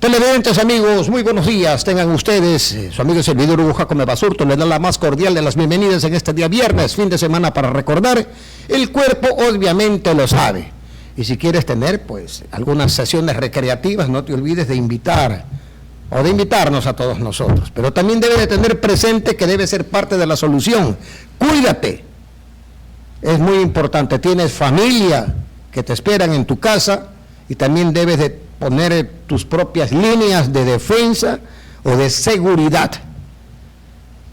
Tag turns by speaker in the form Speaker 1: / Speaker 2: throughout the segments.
Speaker 1: Televidentes, amigos, muy buenos días. Tengan ustedes, su amigo y servidor Hugo Jacome Basurto le da la más cordial de las bienvenidas en este día viernes, fin de semana para recordar. El cuerpo obviamente lo sabe. Y si quieres tener, pues, algunas sesiones recreativas, no te olvides de invitar o de invitarnos a todos nosotros. Pero también debe de tener presente que debe ser parte de la solución. Cuídate. Es muy importante. Tienes familia que te esperan en tu casa y también debes de poner tus propias líneas de defensa o de seguridad.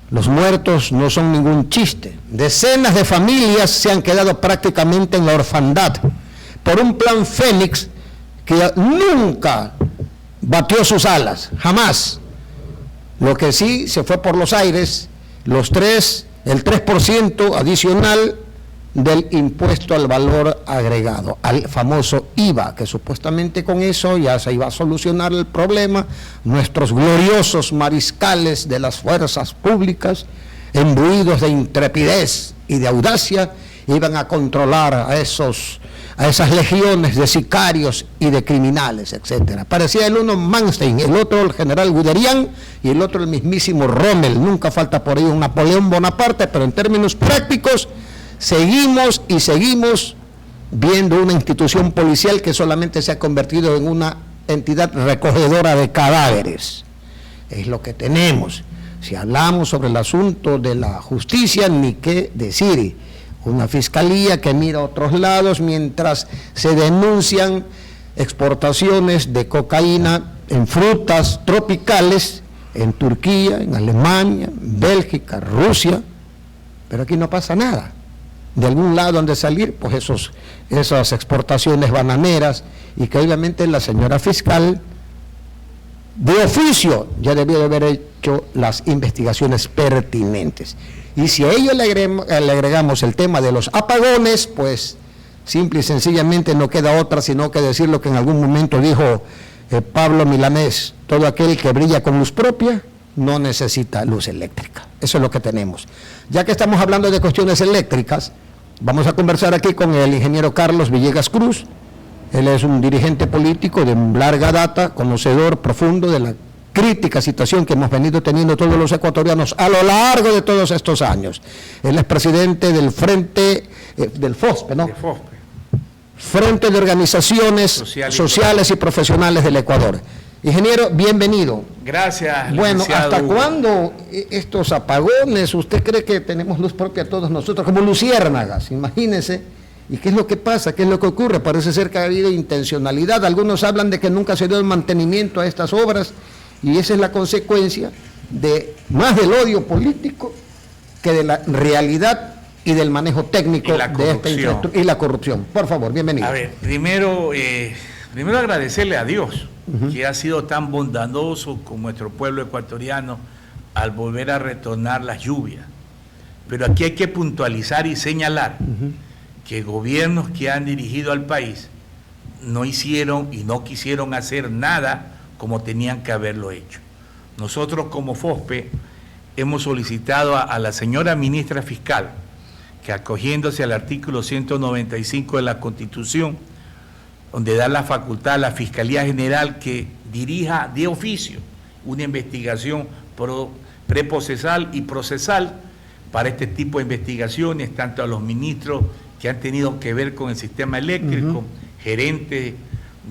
Speaker 1: Los muertos no son ningún chiste. Decenas de familias se han quedado prácticamente en la orfandad por un plan Fénix que nunca batió sus alas, jamás. Lo que sí se fue por los aires, el 3% adicional del impuesto al valor agregado, al famoso IVA, que supuestamente con eso ya se iba a solucionar el problema. Nuestros gloriosos mariscales de las fuerzas públicas, imbuidos de intrepidez y de audacia, iban a controlar a esas legiones de sicarios y de criminales, etcétera. Parecía el uno Manstein, el otro el general Guderian y el otro el mismísimo Rommel. Nunca falta por ahí un Napoleón Bonaparte, pero en términos prácticos seguimos viendo una institución policial que solamente se ha convertido en una entidad recogedora de cadáveres. Es lo que tenemos. Si hablamos sobre el asunto de la justicia, ni qué decir. Una fiscalía que mira a otros lados mientras se denuncian exportaciones de cocaína en frutas tropicales en Turquía, en Alemania, en Bélgica, Rusia, pero aquí no pasa nada. De algún lado han de salir pues esas exportaciones bananeras, y que obviamente la señora fiscal de oficio ya debió de haber hecho las investigaciones pertinentes. Y si a ello le agregamos el tema de los apagones, pues simple y sencillamente no queda otra sino que decir lo que en algún momento dijo Pablo Milanés: todo aquel que brilla con luz propia no necesita luz eléctrica. Eso es lo que tenemos. Ya que estamos hablando de cuestiones eléctricas, vamos a conversar aquí con el ingeniero Carlos Villegas Cruz. Él es un dirigente político de larga data, conocedor profundo de la crítica situación que hemos venido teniendo todos los ecuatorianos a lo largo de todos estos años. Él es presidente del Frente, del FOSPE, ¿no? Frente de Organizaciones Sociales y Profesionales del Ecuador. Ingeniero, bienvenido.
Speaker 2: Gracias.
Speaker 1: Bueno, ¿hasta cuándo estos apagones? ¿Usted cree que tenemos luz propia todos nosotros, como luciérnagas? Imagínense. ¿Y qué es lo que pasa? ¿Qué es lo que ocurre? Parece ser que ha habido intencionalidad. Algunos hablan de que nunca se dio el mantenimiento a estas obras, y esa es la consecuencia de más del odio político que de la realidad y del manejo técnico de esta infraestructura y la corrupción. Por favor, bienvenido.
Speaker 2: A ver, primero agradecerle a Dios, que ha sido tan bondadoso con nuestro pueblo ecuatoriano al volver a retornar las lluvias. Pero aquí hay que puntualizar y señalar que gobiernos que han dirigido al país no hicieron y no quisieron hacer nada como tenían que haberlo hecho. Nosotros como FOSPE hemos solicitado a la señora ministra fiscal que, acogiéndose al artículo 195 de la Constitución, donde da la facultad a la Fiscalía General que dirija de oficio una investigación preprocesal y procesal para este tipo de investigaciones, tanto a los ministros que han tenido que ver con el sistema eléctrico, gerentes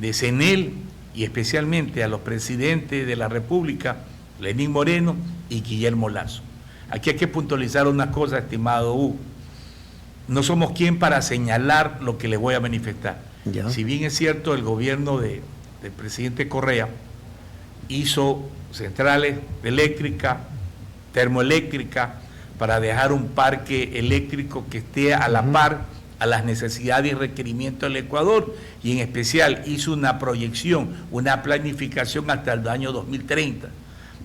Speaker 2: de CENEL, y especialmente a los presidentes de la República, Lenín Moreno y Guillermo Lazo. Aquí hay que puntualizar una cosa, estimado Hugo. No somos quien para señalar lo que les voy a manifestar. Ya. Si bien es cierto, el gobierno del presidente Correa hizo centrales eléctricas, termoeléctricas, para dejar un parque eléctrico que esté a la par a las necesidades y requerimientos del Ecuador, y en especial hizo una proyección, una planificación hasta el año 2030,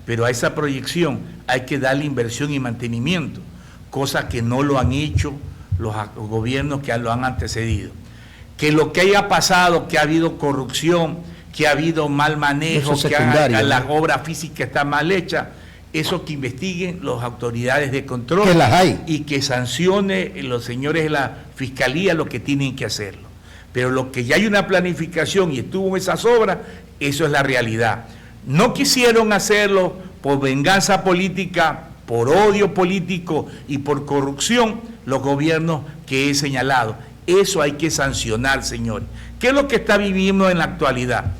Speaker 2: pero a esa proyección hay que darle inversión y mantenimiento, cosa que no lo han hecho los gobiernos que lo han antecedido. Que lo que haya pasado, que ha habido corrupción, que ha habido mal manejo, que la obra física está mal hecha, eso que investiguen las autoridades de control,
Speaker 1: que las hay,
Speaker 2: y que sancione los señores de la Fiscalía lo que tienen que hacerlo. Pero lo que ya hay una planificación y estuvo en esas obras, eso es la realidad. No quisieron hacerlo por venganza política, por odio político y por corrupción los gobiernos que he señalado. Eso hay que sancionar, señores. ¿Qué es lo que está viviendo en la actualidad?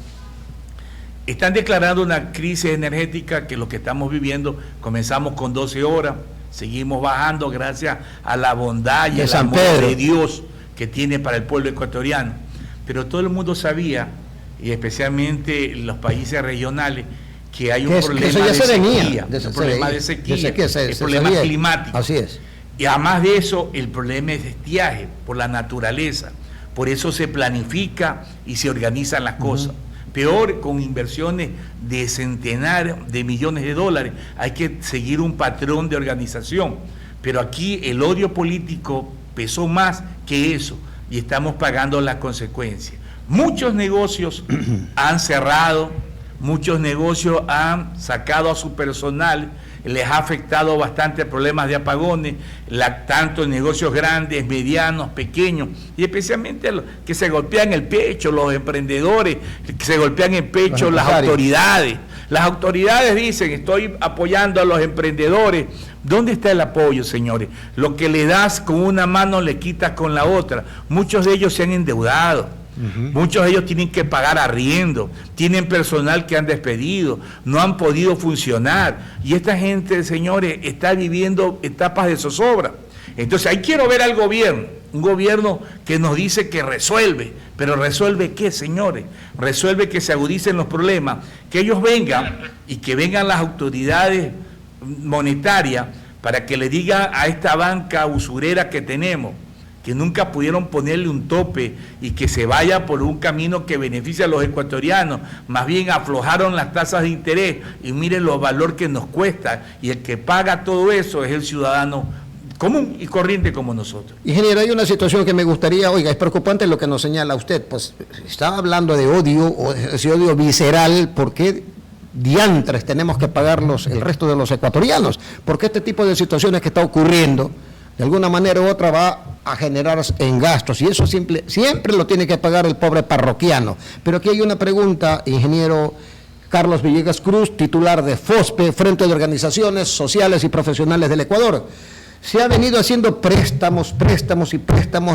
Speaker 2: Están declarando una crisis energética que lo que estamos viviendo, comenzamos con 12 horas, seguimos bajando gracias a la bondad y el amor de Dios que tiene para el pueblo ecuatoriano. Pero todo el mundo sabía, y especialmente los países regionales, que hay un problema de sequía, el problema climático.
Speaker 1: Así es.
Speaker 2: Y además de eso, el problema es de estiaje por la naturaleza. Por eso se planifica y se organizan las cosas. Peor, con inversiones de centenares de millones de dólares. Hay que seguir un patrón de organización. Pero aquí el odio político pesó más que eso y estamos pagando las consecuencias. Muchos negocios han cerrado, muchos negocios han sacado a su personal, les ha afectado bastante problemas de apagones, tanto en negocios grandes, medianos, pequeños, y especialmente los que se golpean el pecho, los emprendedores, que se golpean el pecho, las autoridades. Las autoridades dicen, estoy apoyando a los emprendedores. ¿Dónde está el apoyo, señores? Lo que le das con una mano le quitas con la otra. Muchos de ellos se han endeudado. Muchos de ellos tienen que pagar arriendo, tienen personal que han despedido, no han podido funcionar. Y esta gente, señores, está viviendo etapas de zozobra. Entonces, ahí quiero ver al gobierno, un gobierno que nos dice que resuelve. ¿Pero resuelve qué, señores? Resuelve que se agudicen los problemas, que ellos vengan y que vengan las autoridades monetarias para que le digan a esta banca usurera que tenemos, que nunca pudieron ponerle un tope y que se vaya por un camino que beneficia a los ecuatorianos, más bien aflojaron las tasas de interés y miren los valores que nos cuesta, y el que paga todo eso es el ciudadano común y corriente como nosotros.
Speaker 1: Ingeniero, hay una situación que me gustaría, oiga, es preocupante lo que nos señala usted, pues estaba hablando de odio, o ese odio visceral. ¿Por qué diantres tenemos que pagarlos el resto de los ecuatorianos? Porque este tipo de situaciones que está ocurriendo, de alguna manera u otra va a generar en gastos, y eso siempre lo tiene que pagar el pobre parroquiano. Pero aquí hay una pregunta, ingeniero Carlos Villegas Cruz, titular de FOSPE, Frente de Organizaciones Sociales y Profesionales del Ecuador. Se ha venido haciendo préstamos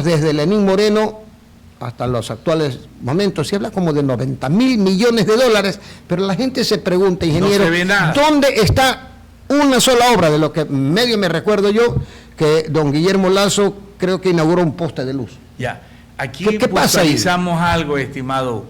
Speaker 1: desde Lenín Moreno hasta los actuales momentos. Se habla como de 90.000 millones de dólares, pero la gente se pregunta, ingeniero, ¿dónde está una sola obra? De lo que medio me recuerdo yo, que don Guillermo Lazo creo que inauguró un poste de luz.
Speaker 2: Ya, aquí puntualizamos algo, estimado.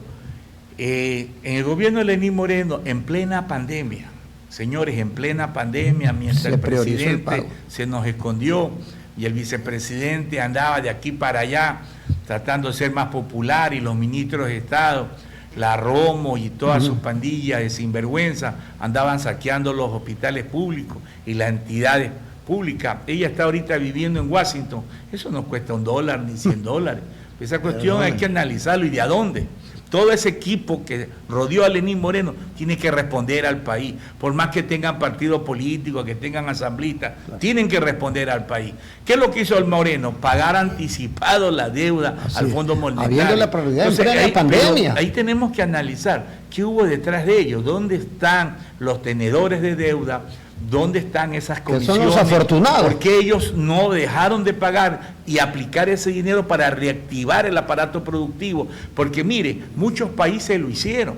Speaker 2: En el gobierno de Lenín Moreno, en plena pandemia, señores, en plena pandemia, mientras el presidente se nos escondió y el vicepresidente andaba de aquí para allá tratando de ser más popular, y los ministros de Estado, la Romo y todas sus pandillas de sinvergüenza andaban saqueando los hospitales públicos y las entidades públicas. Ella está ahorita viviendo en Washington. Eso no cuesta $1 ni $100. Esa cuestión hay que analizarlo. ¿Y de a dónde? Todo ese equipo que rodeó a Lenín Moreno tiene que responder al país. Por más que tengan partidos políticos, que tengan asambleístas, tienen que responder al país. ¿Qué es lo que hizo el Moreno? Pagar anticipado la deuda al Fondo Monetario.
Speaker 1: Habiendo la prioridad en la pandemia.
Speaker 2: Ahí tenemos que analizar qué hubo detrás de ellos, dónde están los tenedores de deuda, dónde están esas comisiones.
Speaker 1: Que son los afortunados.
Speaker 2: Porque ellos no dejaron de pagar y aplicar ese dinero para reactivar el aparato productivo. Porque mire, muchos países lo hicieron.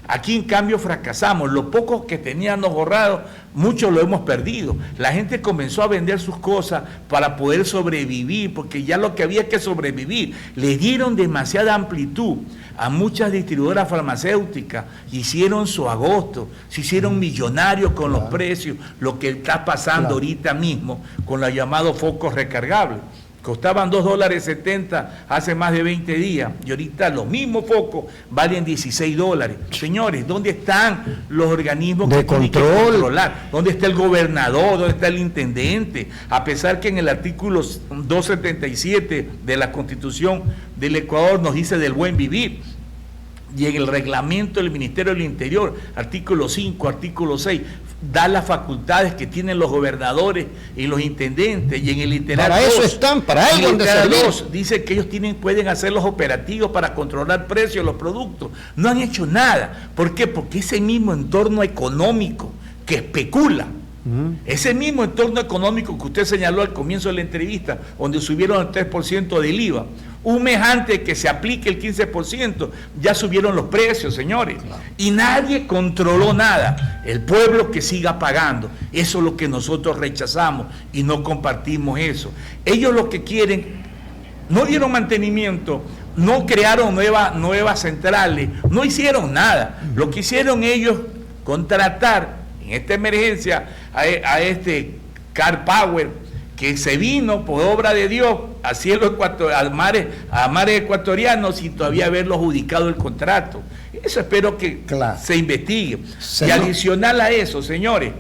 Speaker 2: Aquí en cambio fracasamos. Lo poco que teníamos ahorrado, muchos lo hemos perdido. La gente comenzó a vender sus cosas para poder sobrevivir, porque ya lo que había que sobrevivir. Le dieron demasiada amplitud a muchas distribuidoras farmacéuticas, hicieron su agosto, se hicieron millonarios con los precios, lo que está pasando ahorita mismo con los llamados focos recargables. Costaban $2.70 hace más de 20 días, y ahorita los mismos focos valen $16. Señores, ¿dónde están los organismos que tienen que controlar? ¿Dónde está el gobernador? ¿Dónde está el intendente? A pesar que en el artículo 277 de la Constitución del Ecuador nos dice del buen vivir. y en el reglamento del Ministerio del Interior, artículo 5, artículo 6, da las facultades que tienen los gobernadores y los intendentes, y en el literal
Speaker 1: para 2, eso están, para algo han de servir.
Speaker 2: 2 dice que ellos pueden hacer los operativos para controlar precios de los productos. No han hecho nada. ¿Por qué? Porque ese mismo entorno económico que especula, ese mismo entorno económico que usted señaló al comienzo de la entrevista, donde subieron el 3% del IVA, un mes antes que se aplique el 15%, ya subieron los precios, señores. Claro. Y nadie controló nada. El pueblo que siga pagando. Eso es lo que nosotros rechazamos y no compartimos eso. Ellos lo que quieren, no dieron mantenimiento, no crearon nuevas centrales, no hicieron nada. Lo que hicieron ellos, contratar en esta emergencia a este Car Power, que se vino por obra de Dios a mares ecuatorianos sin todavía haberlo adjudicado el contrato. Eso espero que se investigue. Y adicional a eso, señores,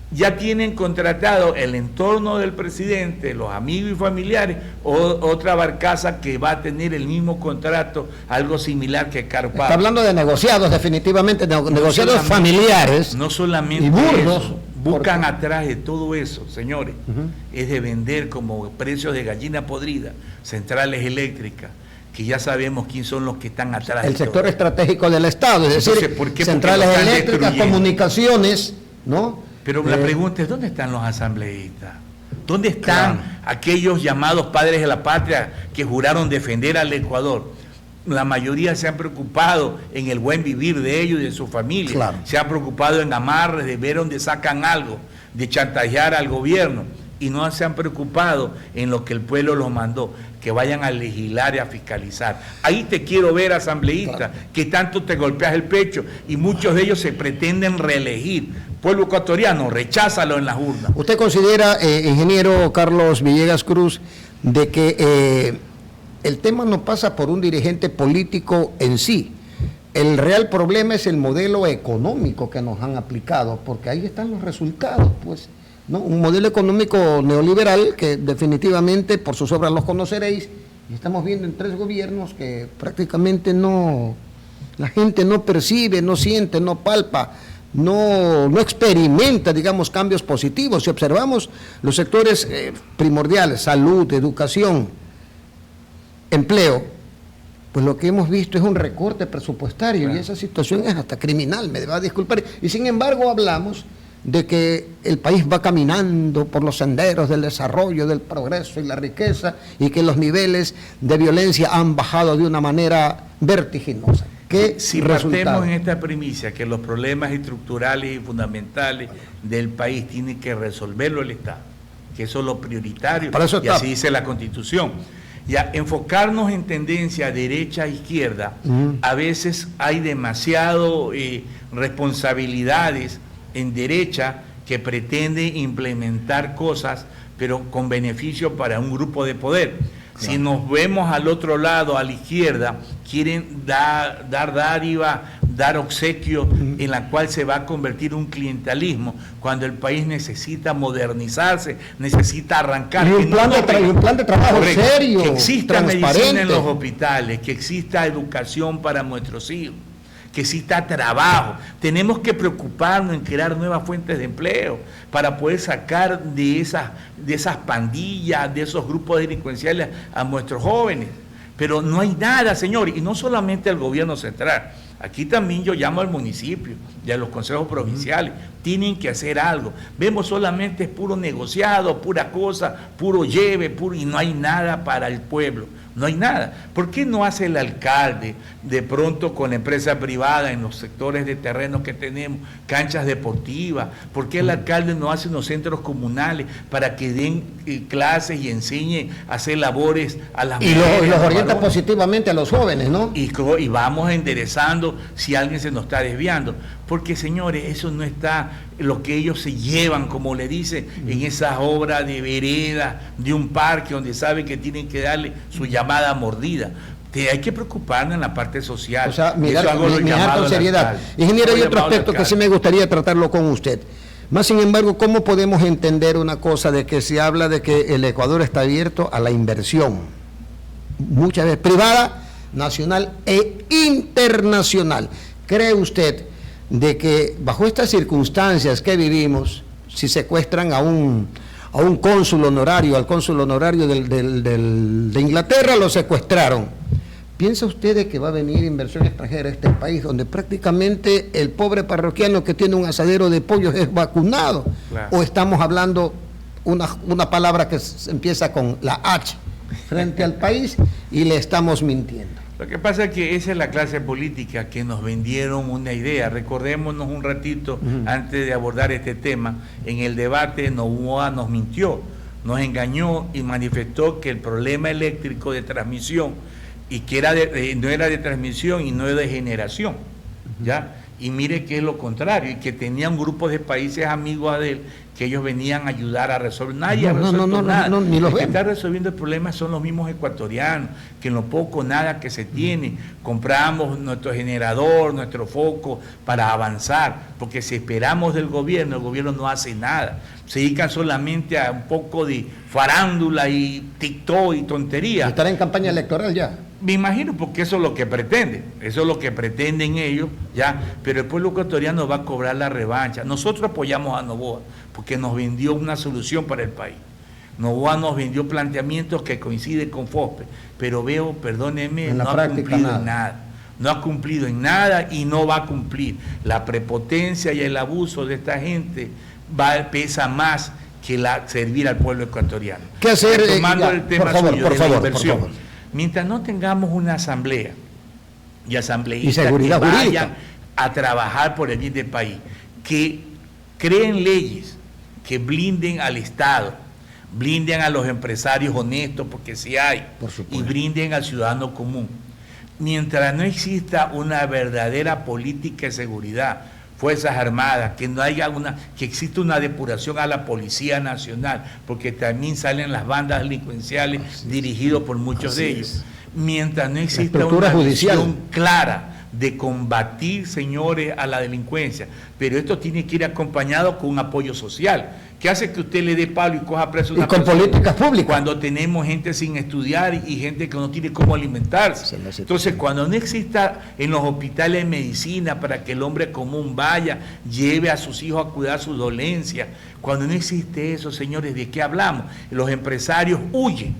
Speaker 2: ya tienen contratado el entorno del presidente, los amigos y familiares, otra barcaza que va a tener el mismo contrato, algo similar que Carpado.
Speaker 1: Está hablando de negociados, definitivamente, negociados familiares.
Speaker 2: No solamente
Speaker 1: y burdos.
Speaker 2: Eso, buscan atrás de todo eso, señores, es de vender como precios de gallina podrida, centrales eléctricas, que ya sabemos quién son los que están atrás.
Speaker 1: El sector estratégico del Estado, es decir, centrales eléctricas, comunicaciones, ¿no?
Speaker 2: Pero la pregunta es, ¿dónde están los asambleístas? ¿Dónde están aquellos llamados padres de la patria que juraron defender al Ecuador? La mayoría se han preocupado en el buen vivir de ellos y de su familia. Se han preocupado en amarres, de ver dónde sacan algo, de chantajear al gobierno. Y no se han preocupado en lo que el pueblo los mandó, que vayan a legislar y a fiscalizar. Ahí te quiero ver, asambleísta, que tanto te golpeas el pecho, y muchos de ellos se pretenden reelegir. Pueblo ecuatoriano, recházalo en las urnas.
Speaker 1: ¿Usted considera, ingeniero Carlos Villegas Cruz, de que el tema no pasa por un dirigente político en sí? El real problema es el modelo económico que nos han aplicado, porque ahí están los resultados, pues, ¿no? Un modelo económico neoliberal que definitivamente por sus obras los conoceréis, y estamos viendo en 3 gobiernos que prácticamente la gente no percibe, no siente, no palpa, no experimenta, digamos, cambios positivos. Si observamos los sectores primordiales, salud, educación, empleo, pues lo que hemos visto es un recorte presupuestario, y esa situación es hasta criminal, me va a disculpar, y sin embargo hablamos de que el país va caminando por los senderos del desarrollo, del progreso y la riqueza, y que los niveles de violencia han bajado de una manera vertiginosa.
Speaker 2: Si partemos en esta primicia que los problemas estructurales y fundamentales del país tienen que resolverlo el Estado, que eso es lo prioritario, y así dice la Constitución. Ya, enfocarnos en tendencia derecha a izquierda, a veces hay demasiado responsabilidades en derecha que pretende implementar cosas, pero con beneficio para un grupo de poder. Si nos vemos al otro lado, a la izquierda, quieren dar dádiva, dar obsequio, en la cual se va a convertir un clientelismo, cuando el país necesita modernizarse, necesita arrancar.
Speaker 1: Y un plan de trabajo serio,
Speaker 2: que exista medicina en los hospitales, que exista educación para nuestros hijos, que exista trabajo. Tenemos que preocuparnos en crear nuevas fuentes de empleo para poder sacar de esas pandillas, de esos grupos delincuenciales a nuestros jóvenes. Pero no hay nada, señor, y no solamente al gobierno central. Aquí también yo llamo al municipio y a los consejos provinciales. Tienen que hacer algo. Vemos solamente puro negociado, pura cosa, puro lleve, y no hay nada para el pueblo. No hay nada. ¿Por qué no hace el alcalde de pronto con la empresa privada en los sectores de terreno que tenemos, canchas deportivas? ¿Por qué el alcalde no hace unos centros comunales para que den clases y enseñen a hacer labores a las mujeres?
Speaker 1: Y los orienta positivamente a los jóvenes, ¿no?
Speaker 2: Y vamos enderezando si alguien se nos está desviando. Porque, señores, eso no está lo que ellos se llevan, como le dicen, en esas obras de vereda, de un parque, donde saben que tienen que darle su llamada mordida. Hay que preocuparnos en la parte social.
Speaker 1: O sea, mirar con seriedad. Ingeniero, hay otro aspecto que sí me gustaría tratarlo con usted. Más sin embargo, ¿cómo podemos entender una cosa de que se habla de que el Ecuador está abierto a la inversión? Muchas veces privada, nacional e internacional. ¿Cree usted de que bajo estas circunstancias que vivimos, si secuestran a un cónsul honorario, al cónsul honorario de Inglaterra, lo secuestraron? ¿Piensa usted de que va a venir inversión extranjera a este país, donde prácticamente el pobre parroquiano que tiene un asadero de pollos es vacunado? Claro. ¿O estamos hablando una palabra que empieza con la H frente al país y le estamos mintiendo?
Speaker 2: Lo que pasa es que esa es la clase política que nos vendieron una idea. Recordémonos un ratito, antes de abordar este tema, en el debate Novoa nos mintió, nos engañó y manifestó que el problema eléctrico de transmisión, y que no era de transmisión y no era de generación, ¿ya? Y mire que es lo contrario, y que tenía un grupo de países amigos de él que ellos venían a ayudar a resolver. Nadie ha resuelto nada.
Speaker 1: Ni los
Speaker 2: que está resolviendo el problema son los mismos ecuatorianos, que en lo poco nada que se tiene, compramos nuestro generador, nuestro foco para avanzar, porque si esperamos del gobierno, el gobierno no hace nada. Se dedican solamente a un poco de farándula y TikTok y tontería.
Speaker 1: ¿Estará en campaña electoral ya?
Speaker 2: Me imagino, porque eso es lo que pretenden, eso es lo que pretenden ellos, ya, pero el pueblo ecuatoriano va a cobrar la revancha. Nosotros apoyamos a Novoa porque nos vendió una solución para el país. Novoa nos vendió planteamientos que coinciden con FOSPE, pero veo, perdónenme, no ha cumplido en nada. No ha cumplido en nada y no va a cumplir. La prepotencia y el abuso de esta gente pesa más que servir al pueblo ecuatoriano.
Speaker 1: ¿Qué hacer?
Speaker 2: Tomando el tema suyo de la inversión.
Speaker 1: Por favor.
Speaker 2: Mientras no tengamos una asamblea y asambleístas
Speaker 1: que
Speaker 2: vayan a trabajar por el bien del país, que creen leyes que blinden al Estado, blinden a los empresarios honestos, porque sí hay, y blinden al ciudadano común. Mientras no exista una verdadera política de seguridad, Fuerzas Armadas, que exista una depuración a la Policía Nacional, porque también salen las bandas delincuenciales dirigidos por muchos de ellos. Mientras no exista una visión clara de combatir, señores, a la delincuencia, pero esto tiene que ir acompañado con un apoyo social, que hace que usted le dé palo y coja preso a una
Speaker 1: persona. Y con políticas públicas.
Speaker 2: Cuando tenemos gente sin estudiar y gente que no tiene cómo alimentarse. Entonces, cuando no exista en los hospitales medicina para que el hombre común vaya, lleve a sus hijos a cuidar sus dolencias, cuando no existe eso, señores, ¿de qué hablamos? Los empresarios huyen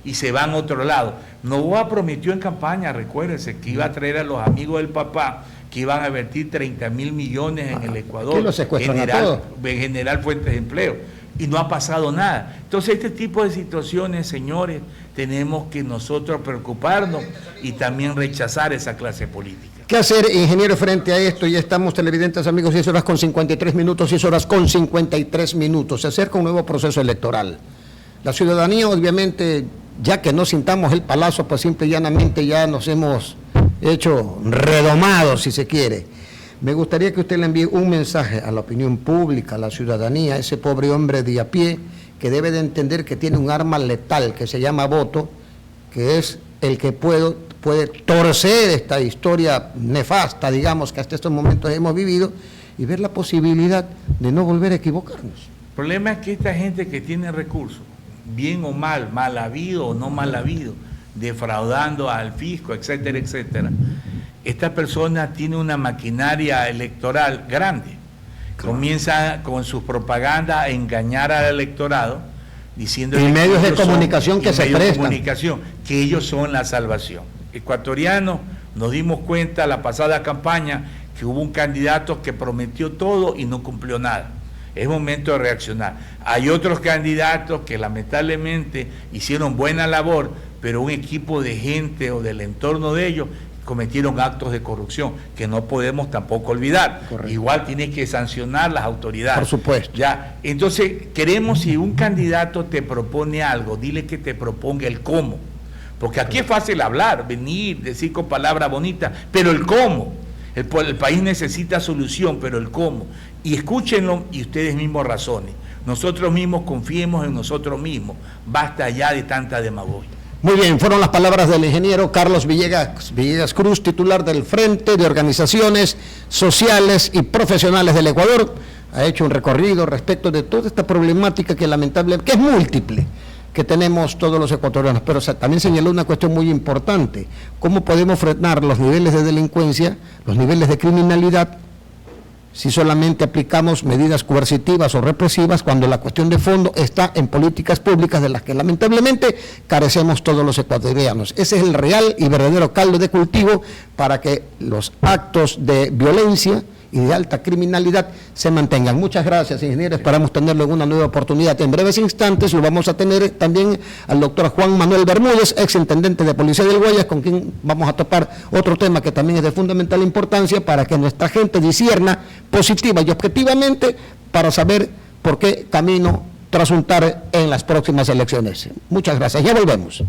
Speaker 2: y se van a otro lado. Novoa prometió en campaña, recuérdense, que iba a traer a los amigos del papá, que iban a invertir 30.000 millones en el Ecuador,
Speaker 1: ¿qué lo secuestran a todos?
Speaker 2: Generar fuentes de empleo, y no ha pasado nada. Entonces, este tipo de situaciones, señores, tenemos que nosotros preocuparnos y también rechazar esa clase política.
Speaker 1: ¿Qué hacer, ingeniero, frente a esto? Ya estamos, televidentes, amigos, 10 horas con 53 minutos, 10 horas con 53 minutos. Se acerca un nuevo proceso electoral. La ciudadanía, obviamente, ya que no sintamos el palazo, pues simple y llanamente ya nos hemos hecho redomados, si se quiere. Me gustaría que usted le envíe un mensaje a la opinión pública, a la ciudadanía, a ese pobre hombre de a pie, que debe de entender que tiene un arma letal que se llama voto, que es el que puede torcer esta historia nefasta, digamos, que hasta estos momentos hemos vivido, y ver la posibilidad de no volver a equivocarnos.
Speaker 2: El problema es que esta gente que tiene recursos, bien o mal, mal habido o no mal habido, defraudando al fisco, etcétera, etcétera, esta persona tiene una maquinaria electoral grande. Comienza con sus propagandas a engañar al electorado, diciendo
Speaker 1: y medios de comunicación que se prestan,
Speaker 2: que ellos son la salvación. Ecuatorianos, nos dimos cuenta la pasada campaña que hubo un candidato que prometió todo y no cumplió nada. Es momento de reaccionar. Hay otros candidatos que lamentablemente hicieron buena labor, pero un equipo de gente o del entorno de ellos cometieron actos de corrupción que no podemos tampoco olvidar. Correcto. Igual tiene que sancionar las autoridades.
Speaker 1: Por supuesto.
Speaker 2: Ya, entonces queremos, si un candidato te propone algo, dile que te proponga el cómo. Porque aquí es fácil hablar, venir, decir con palabras bonitas, pero el cómo. El país necesita solución, pero el cómo. Y escúchenlo y ustedes mismos razonen. Nosotros mismos confiemos en nosotros mismos. Basta ya de tanta demagogia.
Speaker 1: Muy bien, fueron las palabras del ingeniero Carlos Villegas Cruz, titular del Frente de Organizaciones Sociales y Profesionales del Ecuador. Ha hecho un recorrido respecto de toda esta problemática que lamentablemente, que es múltiple, que tenemos todos los ecuatorianos, pero también señaló una cuestión muy importante: ¿cómo podemos frenar los niveles de delincuencia, los niveles de criminalidad, si solamente aplicamos medidas coercitivas o represivas, cuando la cuestión de fondo está en políticas públicas de las que lamentablemente carecemos todos los ecuatorianos? Ese es el real y verdadero caldo de cultivo para que los actos de violencia y de alta criminalidad se mantengan. Muchas gracias, ingeniero. Esperamos tenerlo en una nueva oportunidad. En breves instantes lo vamos a tener también al doctor Juan Manuel Bermúdez, exintendente de Policía del Guayas, con quien vamos a topar otro tema que también es de fundamental importancia para que nuestra gente discierna positiva y objetivamente para saber por qué camino trasuntar en las próximas elecciones. Muchas gracias. Ya volvemos.